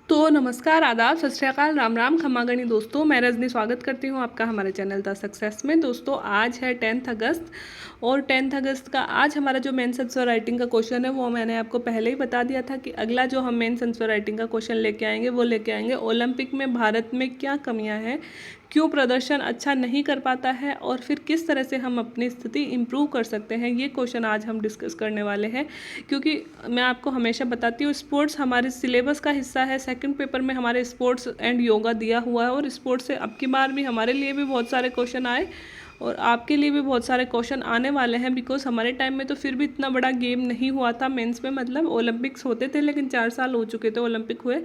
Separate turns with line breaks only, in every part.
तो नमस्कार, आदाब, सत श्री अकाल, राम राम, खमा गणी दोस्तों। मैं रजनी स्वागत करती हूँ आपका हमारे चैनल द सक्सेस में। दोस्तों आज है 10th अगस्त और 10th अगस्त का आज हमारा जो मेंस आंसर राइटिंग का क्वेश्चन है वो मैंने आपको पहले ही बता दिया था कि अगला जो हम मेंस आंसर राइटिंग का क्वेश्चन लेके आएंगे वो लेके आएंगे ओलंपिक में भारत में क्या कमियाँ हैं, क्यों प्रदर्शन अच्छा नहीं कर पाता है और फिर किस तरह से हम अपनी स्थिति इम्प्रूव कर सकते हैं। ये क्वेश्चन आज हम डिस्कस करने वाले हैं, क्योंकि मैं आपको हमेशा बताती हूँ स्पोर्ट्स हमारे सिलेबस का हिस्सा है। सेकंड पेपर में हमारे स्पोर्ट्स एंड योगा दिया हुआ है और स्पोर्ट्स से अब की बार भी हमारे लिए भी बहुत सारे क्वेश्चन आए और आपके लिए भी बहुत सारे क्वेश्चन आने वाले हैं। बिकॉज हमारे टाइम में तो फिर भी इतना बड़ा गेम नहीं हुआ था मेंस में, मतलब ओलंपिक्स होते थे लेकिन 4 साल हो चुके थे ओलंपिक हुए।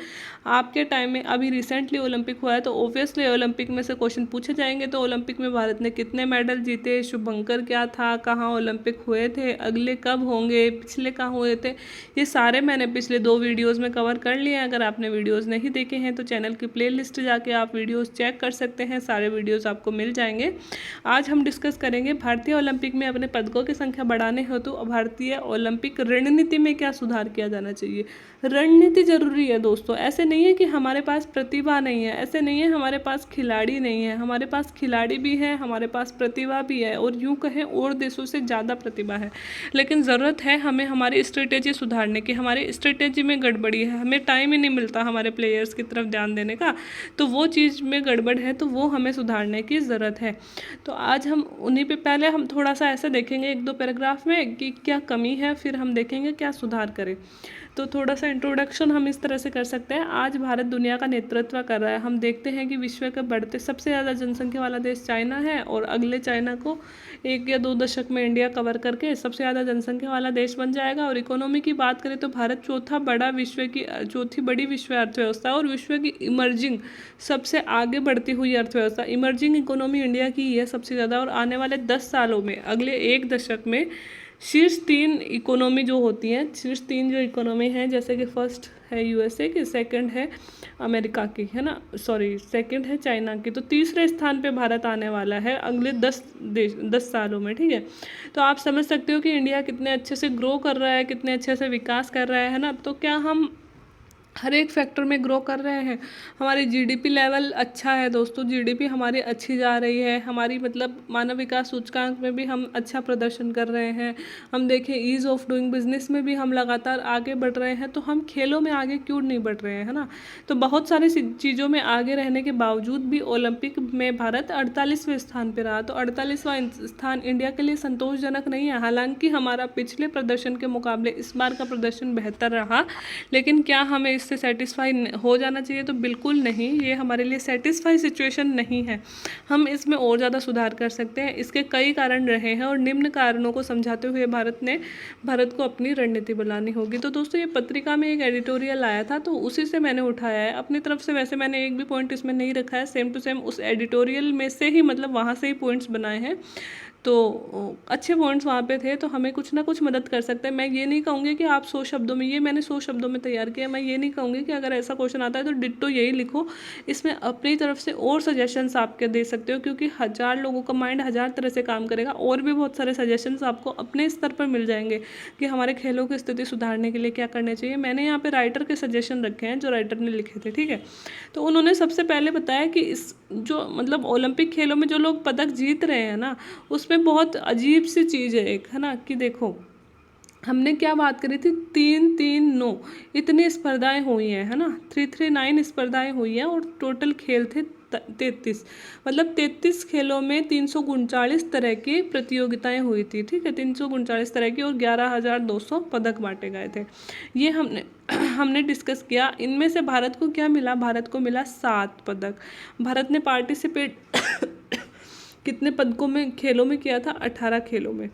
आपके टाइम में अभी रिसेंटली ओलंपिक हुआ है तो ऑब्वियसली ओलंपिक में से क्वेश्चन पूछे जाएंगे। तो ओलंपिक में भारत ने कितने मेडल जीते, शुभंकर क्या था, कहाँ ओलंपिक हुए थे, अगले कब होंगे, पिछले कहाँ हुए थे, ये सारे मैंने पिछले 2 वीडियोज़ में कवर कर लिए हैं। अगर आपने वीडियोज़ नहीं देखे हैं तो चैनल की प्ले लिस्ट जाके आप वीडियोज़ चेक कर सकते हैं, सारे वीडियोज़ आपको मिल जाएंगे। आज हम डिस्कस करेंगे भारतीय ओलंपिक में अपने पदकों की संख्या बढ़ाने हेतु भारतीय ओलंपिक रणनीति में क्या सुधार किया जाना चाहिए। रणनीति जरूरी है दोस्तों, ऐसे नहीं है कि हमारे पास प्रतिभा नहीं है, ऐसे नहीं है हमारे पास खिलाड़ी नहीं है, हमारे पास खिलाड़ी भी है, हमारे पास प्रतिभा भी है और यूँ कहें और देशों से ज़्यादा प्रतिभा है। लेकिन ज़रूरत है हमें हमारी स्ट्रेटेजी सुधारने की। हमारी स्ट्रेटेजी में गड़बड़ी है, हमें टाइम ही नहीं मिलता हमारे प्लेयर्स की तरफ ध्यान देने का, तो वो चीज़ में गड़बड़ है, तो वो हमें सुधारने की ज़रूरत है। तो आज हम उन्हीं पे पहले हम थोड़ा सा ऐसे देखेंगे 1-2 पैराग्राफ में कि क्या कमी है, फिर हम देखेंगे क्या सुधार करें। तो थोड़ा सा इंट्रोडक्शन हम इस तरह से कर सकते हैं। आज भारत दुनिया का नेतृत्व कर रहा है। हम देखते हैं कि विश्व के बढ़ते सबसे ज़्यादा जनसंख्या वाला देश चाइना है और अगले चाइना को 1 या 2 दशक में इंडिया कवर करके सबसे ज़्यादा जनसंख्या वाला देश बन जाएगा। और इकोनॉमी की बात करें तो भारत चौथी बड़ी विश्व अर्थव्यवस्था है और विश्व की इमर्जिंग सबसे आगे बढ़ती हुई अर्थव्यवस्था, इमर्जिंग इकोनॉमी इंडिया की है सबसे ज़्यादा। और आने वाले 10 सालों में, अगले 1 दशक में शीर्ष 3 इकोनॉमी जो होती हैं, शीर्ष 3 जो इकोनॉमी हैं, जैसे कि फर्स्ट है यूएसए की, सेकंड है अमेरिका की, है ना, सॉरी सेकंड है चाइना की, तो तीसरे स्थान पे भारत आने वाला है अगले 10 सालों में। ठीक है, तो आप समझ सकते हो कि इंडिया कितने अच्छे से ग्रो कर रहा है, कितने अच्छे से विकास कर रहा है ना। तो क्या हम हर एक फैक्टर में ग्रो कर रहे हैं। हमारी जीडीपी लेवल अच्छा है दोस्तों, जीडीपी हमारी अच्छी जा रही है, हमारी मतलब मानव विकास सूचकांक में भी हम अच्छा प्रदर्शन कर रहे हैं। हम देखें ईज़ ऑफ डूइंग बिजनेस में भी हम लगातार आगे बढ़ रहे हैं। तो हम खेलों में आगे क्यों नहीं बढ़ रहे हैं, है ना। तो बहुत सारी चीज़ों में आगे रहने के बावजूद भी ओलंपिक में भारत 48वें स्थान पर रहा। तो 48वां स्थान इंडिया के लिए संतोषजनक नहीं है। हालांकि हमारा पिछले प्रदर्शन के मुकाबले इस बार का प्रदर्शन बेहतर रहा, लेकिन क्या हमें इससे सेटिस्फाई हो जाना चाहिए? तो बिल्कुल नहीं, ये हमारे लिए सेटिस्फाई सिचुएशन नहीं है। हम इसमें और ज़्यादा सुधार कर सकते हैं। इसके कई कारण रहे हैं और निम्न कारणों को समझाते हुए भारत को अपनी रणनीति बनानी होगी। तो दोस्तों ये पत्रिका में एक एडिटोरियल आया था तो उसी से मैंने उठाया है अपनी तरफ से। वैसे मैंने एक भी पॉइंट इसमें नहीं रखा है, सेम टू सेम उस एडिटोरियल में से ही, मतलब वहाँ से ही पॉइंट्स बनाए हैं। तो अच्छे पॉइंट्स वहाँ पे थे, तो हमें कुछ ना कुछ मदद कर सकते हैं। मैं ये नहीं कहूँगी कि आप 100 शब्दों में, ये मैंने 100 शब्दों में तैयार किया। मैं ये नहीं कहूँगी कि अगर ऐसा क्वेश्चन आता है तो डिट्टो यही लिखो। इसमें अपनी तरफ से और सजेशंस आपके दे सकते हो, क्योंकि 1000 लोगों का माइंड 1000 तरह से काम करेगा। और भी बहुत सारे सजेशंस आपको अपने स्तर पर मिल जाएंगे कि हमारे खेलों की स्थिति सुधारने के लिए क्या करना चाहिए। मैंने यहाँ पे राइटर के सजेशन रखे हैं जो राइटर ने लिखे थे, ठीक है। तो उन्होंने सबसे पहले बताया कि इस जो मतलब ओलंपिक खेलों में जो लोग पदक जीत रहे हैं ना, उसमें बहुत अजीब सी चीज़ है एक, है ना, कि देखो हमने क्या बात करी थी, 3-3-9 इतनी स्पर्धाएं हुई हैं, है ना, 3-3-9 स्पर्धाएं हुई हैं और टोटल खेल थे 33, मतलब 33 खेलों में 339 तरह की प्रतियोगिताएं हुई थी। ठीक है, 339 तरह की और 11,200 पदक बांटे गए थे। ये हमने डिस्कस किया। इनमें से भारत को क्या मिला? भारत को मिला 7 पदक। भारत ने पार्टिसिपेट कितने पदकों में, खेलों में किया था? 18 खेलों में।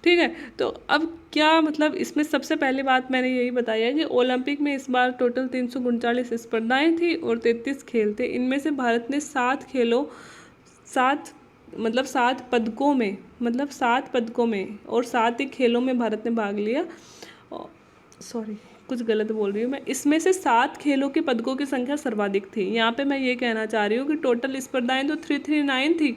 ठीक है, तो अब क्या मतलब इसमें सबसे पहली बात मैंने यही बताई है कि ओलंपिक में इस बार टोटल 339 स्पर्धाएं थी और 33 खेल थे। इनमें से भारत ने 7 पदकों में, मतलब 7 पदकों में और 7 ही खेलों में भारत ने भाग लिया। सॉरी, कुछ गलत बोल रही हूँ मैं। इसमें से 7 खेलों के पदकों की संख्या सर्वाधिक थी। यहाँ पे मैं ये कहना चाह रही हूँ कि टोटल स्पर्धाएं तो 339 थी,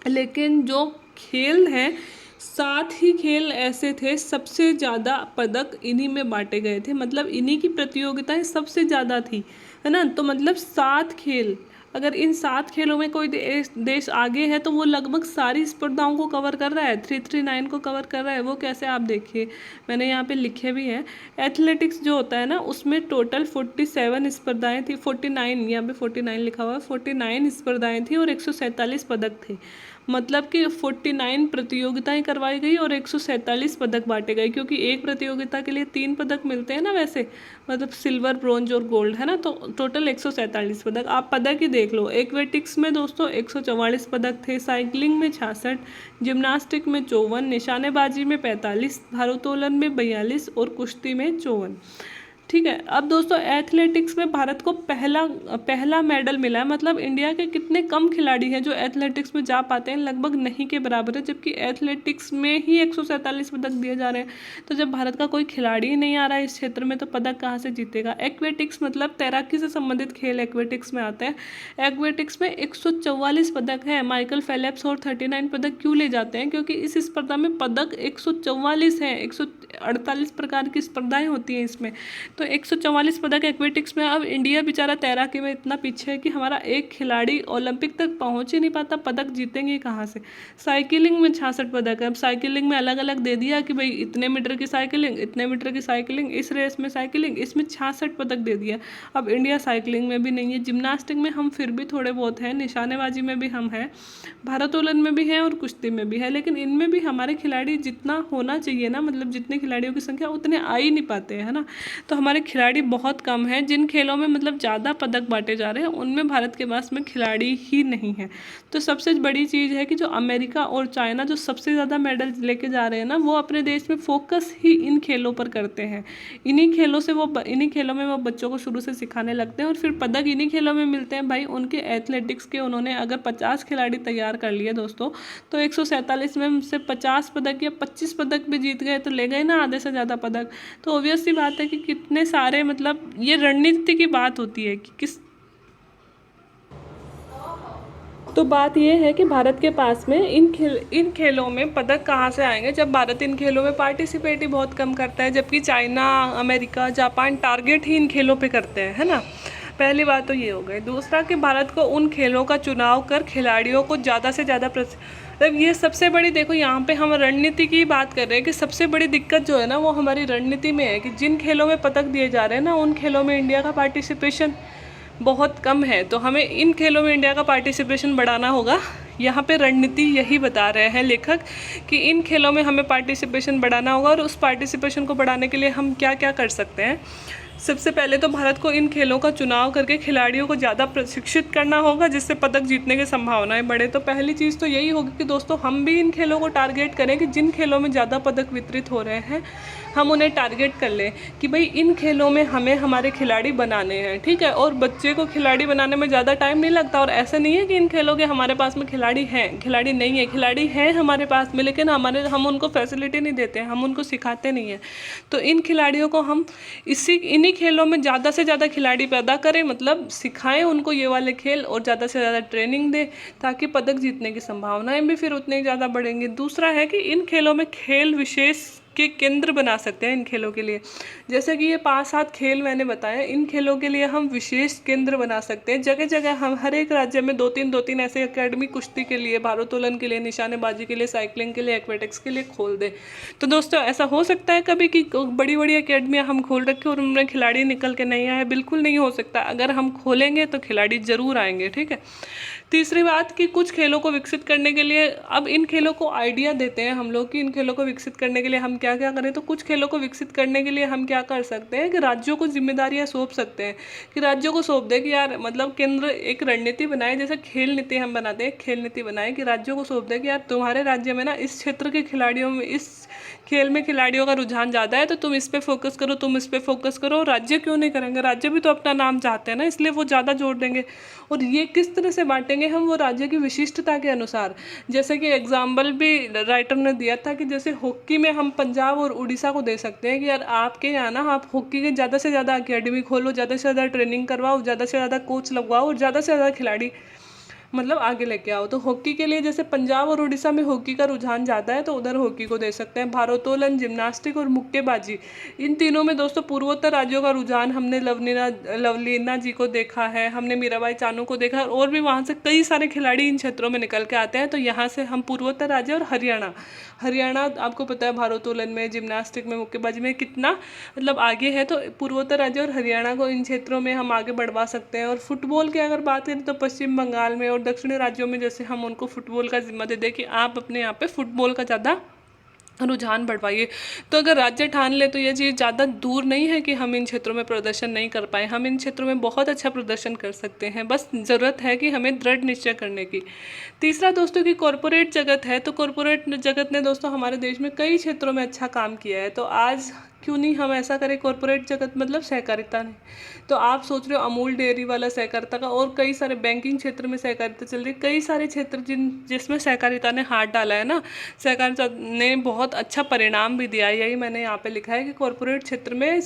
लेकिन जो खेल हैं 7 ही खेल ऐसे थे, सबसे ज़्यादा पदक इन्हीं में बांटे गए थे, मतलब इन्हीं की प्रतियोगिताएं सबसे ज़्यादा थी, है ना। तो मतलब 7 खेल, अगर इन 7 खेलों में कोई देश आगे है तो वो लगभग सारी स्पर्धाओं को कवर कर रहा है, 339 को कवर कर रहा है। वो कैसे, आप देखिए, मैंने यहाँ पे लिखे भी हैं। एथलेटिक्स जो होता है ना, उसमें टोटल 47 स्पर्धाएं थी, 49, यहाँ पे 49 लिखा हुआ है, 49 स्पर्धाएं थी और 147 पदक थे। मतलब कि 49 प्रतियोगिताएं करवाई गई और 147 पदक बांटे गए, क्योंकि एक प्रतियोगिता के लिए 3 पदक मिलते हैं ना वैसे, मतलब सिल्वर, ब्रोंज और गोल्ड, है ना। तो टोटल 147 पदक, आप पदक ही देख लो। एक्वेटिक्स में दोस्तों 144 पदक थे, साइकिलिंग में 66, जिम्नास्टिक में 54, निशानेबाजी में 45, भारोत्तोलन में 42 और कुश्ती में 54। ठीक है। अब दोस्तों एथलेटिक्स में भारत को पहला मेडल मिला है, मतलब इंडिया के कितने कम खिलाड़ी हैं जो एथलेटिक्स में जा पाते हैं, लगभग नहीं के बराबर है, जबकि एथलेटिक्स में ही 147 पदक दिए जा रहे हैं। तो जब भारत का कोई खिलाड़ी ही नहीं आ रहा है इस क्षेत्र में, तो पदक कहाँ से जीतेगा। एक्वेटिक्स मतलब तैराकी से संबंधित खेल एक्वेटिक्स में आते हैं। एक्वेटिक्स में 144 पदक है। माइकल फेलेप्स और 39 पदक क्यों ले जाते हैं, क्योंकि इस स्पर्धा में पदक 144 हैं, 148 प्रकार की स्पर्धाएं होती हैं इसमें, तो 144 पदक एक्वेटिक्स में। अब इंडिया बेचारा तैराकी में इतना पीछे है कि हमारा एक खिलाड़ी ओलंपिक तक पहुंच ही नहीं पाता, पदक जीतेंगे कहाँ से। साइकिलिंग में 66 पदक है। अब साइकिलिंग में अलग अलग दे दिया कि भाई इतने मीटर की साइकिलिंग, इतने मीटर की साइकिलिंग, इस रेस में साइकिलिंग, इसमें 66 पदक दे दिया। अब इंडिया साइकिलिंग में भी नहीं है। जिम्नास्टिक में हम फिर भी थोड़े बहुत हैं, निशानेबाजी में भी हम हैं, भारोत्तोलन में भी हैं और कुश्ती में भी है, लेकिन इनमें भी हमारे खिलाड़ी जितना होना चाहिए ना, मतलब जितने खिलाड़ियों की संख्या उतने आ ही नहीं पाते हैं, है ना। तो हमारे खिलाड़ी बहुत कम हैं। जिन खेलों में मतलब ज़्यादा पदक बांटे जा रहे हैं उनमें भारत के पास में खिलाड़ी ही नहीं है। तो सबसे बड़ी चीज़ है कि जो अमेरिका और चाइना जो सबसे ज़्यादा मेडल लेके जा रहे हैं ना, वो अपने देश में फोकस ही इन खेलों पर करते हैं। इन्हीं खेलों में वो बच्चों को शुरू से सिखाने लगते हैं और फिर पदक इन्हीं खेलों में मिलते हैं। भाई उनके एथलेटिक्स के उन्होंने अगर 50 खिलाड़ी तैयार कर लिए दोस्तों, तो 147 में से 50 पदक या 25 पदक भी जीत गए तो ले गए ना आधे से ज़्यादा पदक। तो ऑब्वियस सी बात है कि कितने सारे, मतलब ये रणनीति की बात होती है कि किस, तो बात यह है कि भारत के पास में इन खेलों में पदक कहाँ से आएंगे, जब भारत इन खेलों में पार्टिसिपेट ही बहुत कम करता है, जबकि चाइना, अमेरिका, जापान टारगेट ही इन खेलों पे करते हैं, है ना। पहली बात तो ये हो गई। दूसरा कि भारत को उन खेलों का चुनाव कर खिलाड़ियों को ज़्यादा से ज़्यादा मतलब ये सबसे बड़ी, देखो यहाँ पे हम रणनीति की बात कर रहे हैं कि सबसे बड़ी दिक्कत जो है ना वो हमारी रणनीति में है कि जिन खेलों में पदक दिए जा रहे हैं ना, उन खेलों में इंडिया का पार्टिसिपेशन बहुत कम है। तो हमें इन खेलों में इंडिया का पार्टिसिपेशन बढ़ाना होगा। यहाँ पे रणनीति यही बता रहे हैं लेखक कि इन खेलों में हमें पार्टिसिपेशन बढ़ाना होगा, और उस पार्टिसिपेशन को बढ़ाने के लिए हम क्या क्या कर सकते हैं। सबसे पहले तो भारत को इन खेलों का चुनाव करके खिलाड़ियों को ज़्यादा प्रशिक्षित करना होगा, जिससे पदक जीतने की संभावनाएं बढ़े। तो पहली चीज़ तो यही होगी कि दोस्तों हम भी इन खेलों को टारगेट करें कि जिन खेलों में ज़्यादा पदक वितरित हो रहे हैं हम उन्हें टारगेट कर लें कि भाई इन खेलों में हमें हमारे खिलाड़ी बनाने हैं, ठीक है। और बच्चे को खिलाड़ी बनाने में ज़्यादा टाइम नहीं लगता, और ऐसा नहीं है कि इन खेलों के हमारे पास में खिलाड़ी हैं, खिलाड़ी नहीं है, खिलाड़ी हैं हमारे पास में, लेकिन हम उनको फैसिलिटी नहीं देते हैं, हम उनको सिखाते नहीं हैं। तो इन खिलाड़ियों को हम इन्हीं खेलों में ज़्यादा से ज़्यादा खिलाड़ी पैदा करें, मतलब सिखाएं उनको ये वाले खेल और ज़्यादा से ज़्यादा ट्रेनिंग दें, ताकि पदक जीतने की संभावनाएं भी फिर उतनी ज़्यादा बढ़ेंगी। दूसरा है कि इन खेलों में खेल विशेष के केंद्र बना सकते हैं इन खेलों के लिए। जैसे कि ये 5-7 खेल मैंने बताए, इन खेलों के लिए हम विशेष केंद्र बना सकते हैं। जगह जगह हम हर एक राज्य में 2-3 ऐसे एकेडमी कुश्ती के लिए, भारोत्तोलन के लिए, निशानेबाजी के लिए, साइकिलिंग के लिए, एक्वेटिक्स के लिए खोल दें। तो दोस्तों ऐसा हो सकता है कभी कि बड़ी बड़ी एकेडमियाँ हम खोल रखें और उनमें खिलाड़ी निकल के नहीं आए? बिल्कुल नहीं हो सकता। अगर हम खोलेंगे तो खिलाड़ी ज़रूर आएंगे, ठीक है। तीसरी बात कि कुछ खेलों को विकसित करने के लिए, अब इन खेलों को आइडिया देते हैं हम लोग कि इन खेलों को विकसित करने के लिए हम क्या क्या करें। तो कुछ खेलों को विकसित करने के लिए हम क्या कर सकते हैं कि राज्यों को जिम्मेदारियां सौंप सकते हैं, कि राज्यों को सौंप दें कि यार मतलब केंद्र एक रणनीति बनाए, जैसे खेल नीति हम बनाते हैं, खेल नीति बनाए कि राज्यों को सौंप दें कि यार तुम्हारे राज्य में ना इस क्षेत्र के खिलाड़ियों में, इस खेल में खिलाड़ियों का रुझान ज़्यादा है, तो तुम इस पे फोकस करो, तुम इस पे फोकस करो। राज्य क्यों नहीं करेंगे? राज्य भी तो अपना नाम चाहते हैं ना, इसलिए वो ज़्यादा जोर देंगे। और ये किस तरह से बांटेंगे हम? वो राज्य की विशिष्टता के अनुसार। जैसे कि एग्जाम्पल भी राइटर ने दिया था कि जैसे हॉकी में हम पंजाब और उड़ीसा को दे सकते हैं कि यार आपके यहाँ ना आप हॉकी के ज़्यादा से ज़्यादा अकेडमी खोलो, ज़्यादा से ज़्यादा ट्रेनिंग करवाओ, ज़्यादा से ज़्यादा कोच लगवाओ और ज़्यादा से ज़्यादा खिलाड़ी मतलब आगे लेके आओ। तो हॉकी के लिए जैसे पंजाब और उड़ीसा में हॉकी का रुझान ज़्यादा है तो उधर हॉकी को दे सकते हैं। भारोत्तोलन, जिम्नास्टिक और मुक्केबाजी, इन तीनों में दोस्तों पूर्वोत्तर राज्यों का रुझान हमने लवलीना जी को देखा है, हमने मीराबाई चानू को देखा है, और भी वहाँ से कई सारे खिलाड़ी इन क्षेत्रों में निकल के आते हैं। तो यहाँ से हम पूर्वोत्तर राज्य और हरियाणा आपको पता है भारोत्तोलन में, जिम्नास्टिक में, मुक्केबाजी में कितना मतलब आगे है। तो पूर्वोत्तर राज्य और हरियाणा को इन क्षेत्रों में हम आगे बढ़वा सकते हैं। और फुटबॉल की अगर बात करें तो पश्चिम बंगाल में और दक्षिणी राज्यों में जैसे हम उनको फुटबॉल का जिम्मा दे दें कि आप अपने यहाँ पे फुटबॉल का ज़्यादा रुझान बढ़वाइए। तो अगर राज्य ठान ले तो ये चीज़ ज़्यादा दूर नहीं है कि हम इन क्षेत्रों में प्रदर्शन नहीं कर पाए। हम इन क्षेत्रों में बहुत अच्छा प्रदर्शन कर सकते हैं, बस ज़रूरत है कि हमें दृढ़ निश्चय करने की। तीसरा दोस्तों की कॉरपोरेट जगत है। तो कॉरपोरेट जगत ने दोस्तों हमारे देश में कई क्षेत्रों में अच्छा काम किया है। तो आज क्यों नहीं हम ऐसा करें। कॉरपोरेट जगत मतलब सहकारिता ने, तो आप सोच रहे हो अमूल डेयरी वाला सहकारिता का, और कई सारे बैंकिंग क्षेत्र में सहकारिता चल रही है, कई सारे क्षेत्र जिसमें सहकारिता ने हाथ डाला है ना, सहकारिता ने बहुत अच्छा परिणाम भी दिया है। यही मैंने यहाँ पे लिखा है कि कॉरपोरेट क्षेत्र में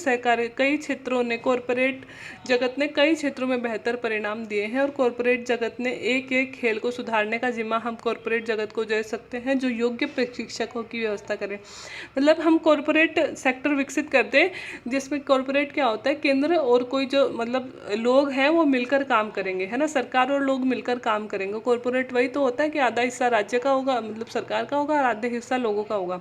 कई क्षेत्रों ने, कॉरपोरेट जगत ने कई क्षेत्रों में बेहतर परिणाम दिए हैं। और कॉरपोरेट जगत ने एक एक खेल को सुधारने का जिम्मा हम कॉरपोरेट जगत को दे सकते हैं, जो योग्य प्रशिक्षकों की व्यवस्था करें। मतलब हम कॉरपोरेट सेक्टर विकसित कर दें जिसमें कॉरपोरेट क्या होता है, केंद्र और कोई जो मतलब लोग हैं वो मिलकर काम करेंगे, है ना, सरकार और लोग मिलकर काम करेंगे। कॉरपोरेट वही तो होता है कि आधा हिस्सा राज्य का होगा, मतलब सरकार का होगा, और आधे हिस्सा लोगों का होगा।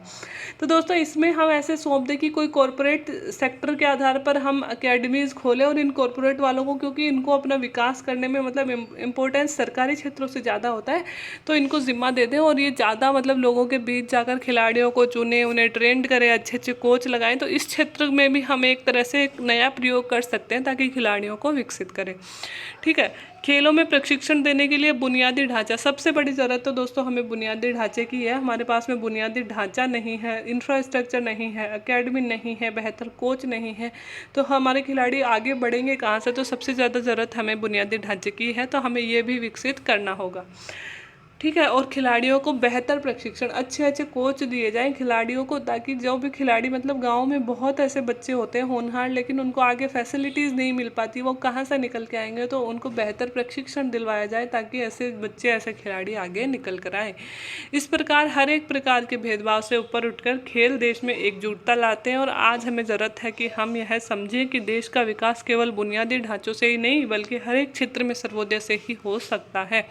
तो दोस्तों इसमें हम ऐसे सौंप दें कि कोई कॉरपोरेट सेक्टर के आधार पर हम अकेडमीज़ खोलें, और इन कॉरपोरेट वालों को, क्योंकि इनको अपना विकास करने में मतलब इम्पोर्टेंस सरकारी क्षेत्रों से ज़्यादा होता है, तो इनको जिम्मा दे दें और ये ज़्यादा मतलब लोगों के बीच जाकर खिलाड़ियों को चुने, उन्हें ट्रेंड करें, अच्छे अच्छे कोच लगाएं। तो इस क्षेत्र में भी हम एक तरह से एक नया प्रयोग कर सकते हैं ताकि खिलाड़ियों को विकसित करें। ठीक है। खेलों में प्रशिक्षण देने के लिए बुनियादी ढांचा, सबसे बड़ी ज़रूरत तो दोस्तों हमें बुनियादी ढांचे की है। हमारे पास में बुनियादी ढांचा नहीं है, इंफ्रास्ट्रक्चर नहीं है, एकेडमी नहीं है, बेहतर कोच नहीं है, तो हमारे खिलाड़ी आगे बढ़ेंगे कहाँ से। तो सबसे ज़्यादा ज़रूरत हमें बुनियादी ढांचे की है, तो हमें ये भी विकसित करना होगा। ठीक है। और खिलाड़ियों को बेहतर प्रशिक्षण, अच्छे अच्छे कोच दिए जाएं खिलाड़ियों को, ताकि जो भी खिलाड़ी, मतलब गांव में बहुत ऐसे बच्चे होते हैं होनहार, लेकिन उनको आगे फैसिलिटीज़ नहीं मिल पाती, वो कहाँ से निकल के आएंगे। तो उनको बेहतर प्रशिक्षण दिलवाया जाए ताकि ऐसे बच्चे, ऐसे खिलाड़ी आगे निकल कर आए। इस प्रकार हर एक प्रकार के भेदभाव से ऊपर उठकर खेल देश में एकजुटता लाते हैं। और आज हमें ज़रूरत है कि हम यह समझें कि देश का विकास केवल बुनियादी ढांचों से ही नहीं बल्कि हर एक क्षेत्र में सर्वोदय से ही हो सकता है।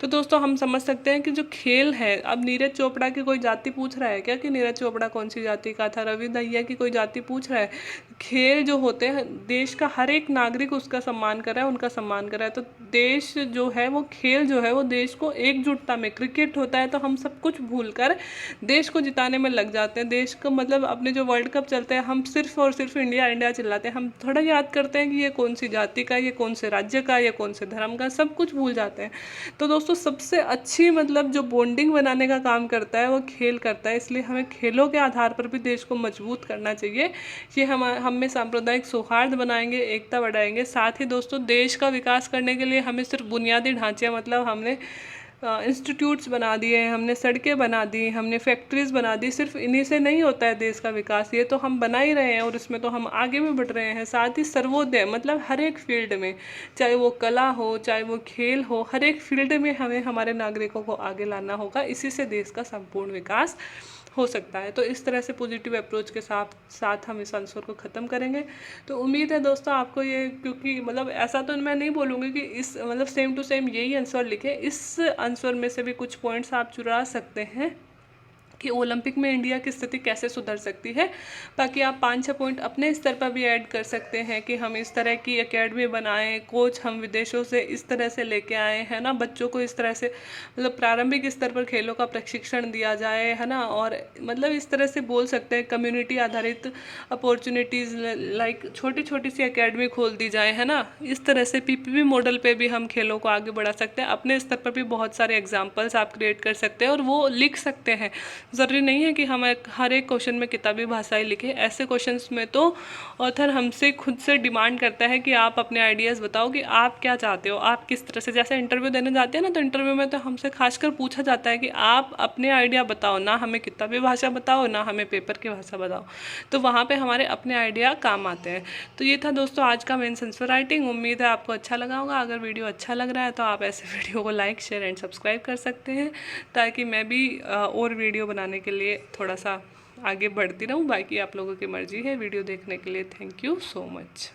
तो दोस्तों हम समझ सकते हैं कि जो खेल है, अब नीरज चोपड़ा की कोई जाति पूछ रहा है क्या कि नीरज चोपड़ा कौन सी जाति का था, रवि दहिया की कोई जाति पूछ रहा है। खेल जो होते हैं, देश का हर एक नागरिक उसका सम्मान कर रहा है, उनका सम्मान कर रहा है। तो देश जो है वो, खेल जो है वो देश को एकजुटता में, क्रिकेट होता है तो हम सब कुछ भूलकर देश को जिताने में लग जाते हैं। देश को मतलब अपने जो वर्ल्ड कप चलते हैं हम सिर्फ और सिर्फ इंडिया इंडिया चिल्लाते हैं, हम थोड़ा याद करते हैं कि ये कौन सी जाति का, ये कौन से राज्य का, ये कौन से धर्म का, सब कुछ भूल जाते हैं। तो दोस्तों सबसे अच्छी मतलब जो बॉन्डिंग बनाने का काम करता है वो खेल करता है, इसलिए हमें खेलों के आधार पर भी देश को मजबूत करना चाहिए। ये हम में सांप्रदायिक सौहार्द बनाएंगे, एकता बढ़ाएंगे। साथ ही दोस्तों देश का विकास करने के लिए हमें सिर्फ बुनियादी ढांचे, मतलब हमने इंस्टीट्यूट्स बना दिए, हमने सड़कें बना दी, हमने फैक्ट्रीज़ बना दी, सिर्फ इन्हीं से नहीं होता है देश का विकास। ये तो हम बना ही रहे हैं और इसमें तो हम आगे भी बढ़ रहे हैं। साथ ही सर्वोदय, मतलब हर एक फील्ड में, चाहे वो कला हो, चाहे वो खेल हो, हर एक फील्ड में हमें हमारे नागरिकों को आगे लाना होगा। इसी से देश का संपूर्ण विकास हो सकता है। तो इस तरह से पॉजिटिव अप्रोच के साथ हम इस आंसर को ख़त्म करेंगे। तो उम्मीद है दोस्तों आपको ये, क्योंकि मतलब ऐसा तो मैं नहीं बोलूँगी कि इस मतलब सेम टू सेम यही आंसर लिखें, इस आंसर में से भी कुछ पॉइंट्स आप चुरा सकते हैं कि ओलंपिक में इंडिया की स्थिति कैसे सुधर सकती है। बाकी आप 5-6 पॉइंट अपने स्तर पर भी ऐड कर सकते हैं कि हम इस तरह की एकेडमी बनाएं, कोच हम विदेशों से इस तरह से लेके आए, है ना, बच्चों को इस तरह से मतलब प्रारंभिक स्तर पर खेलों का प्रशिक्षण दिया जाए, है ना। और मतलब इस तरह से बोल सकते हैं कम्युनिटी आधारित अपॉर्चुनिटीज़, लाइक छोटी छोटी सी एकेडमी खोल दी जाए, है ना। इस तरह से PPP मॉडल पे भी हम खेलों को आगे बढ़ा सकते हैं। अपने स्तर पर भी बहुत सारे एग्जाम्पल्स आप क्रिएट कर सकते हैं और वो लिख सकते हैं ज़रूरी नहीं है कि हम हर एक क्वेश्चन में किताबी भाषाएं लिखें। ऐसे क्वेश्चंस में तो ऑथर हमसे खुद से डिमांड करता है कि आप अपने आइडियाज़ बताओ कि आप क्या चाहते हो, आप किस तरह से, जैसे इंटरव्यू देने जाते हैं ना, तो इंटरव्यू में तो हमसे खासकर पूछा जाता है कि आप अपने आइडिया बताओ, ना हमें किताबी भाषा बताओ, ना हमें पेपर की भाषा बताओ। तो वहाँ पर हमारे अपने आइडिया काम आते हैं। तो ये था दोस्तों आज का मेंस आंसर राइटिंग। उम्मीद है आपको अच्छा लगा होगा। अगर वीडियो अच्छा लग रहा है तो आप ऐसे वीडियो को लाइक, शेयर एंड सब्सक्राइब कर सकते हैं, ताकि मैं भी और वीडियो बनाने के लिए थोड़ा सा आगे बढ़ती रहूँ। बाकी आप लोगों की मर्ज़ी है। वीडियो देखने के लिए थैंक यू सो मच।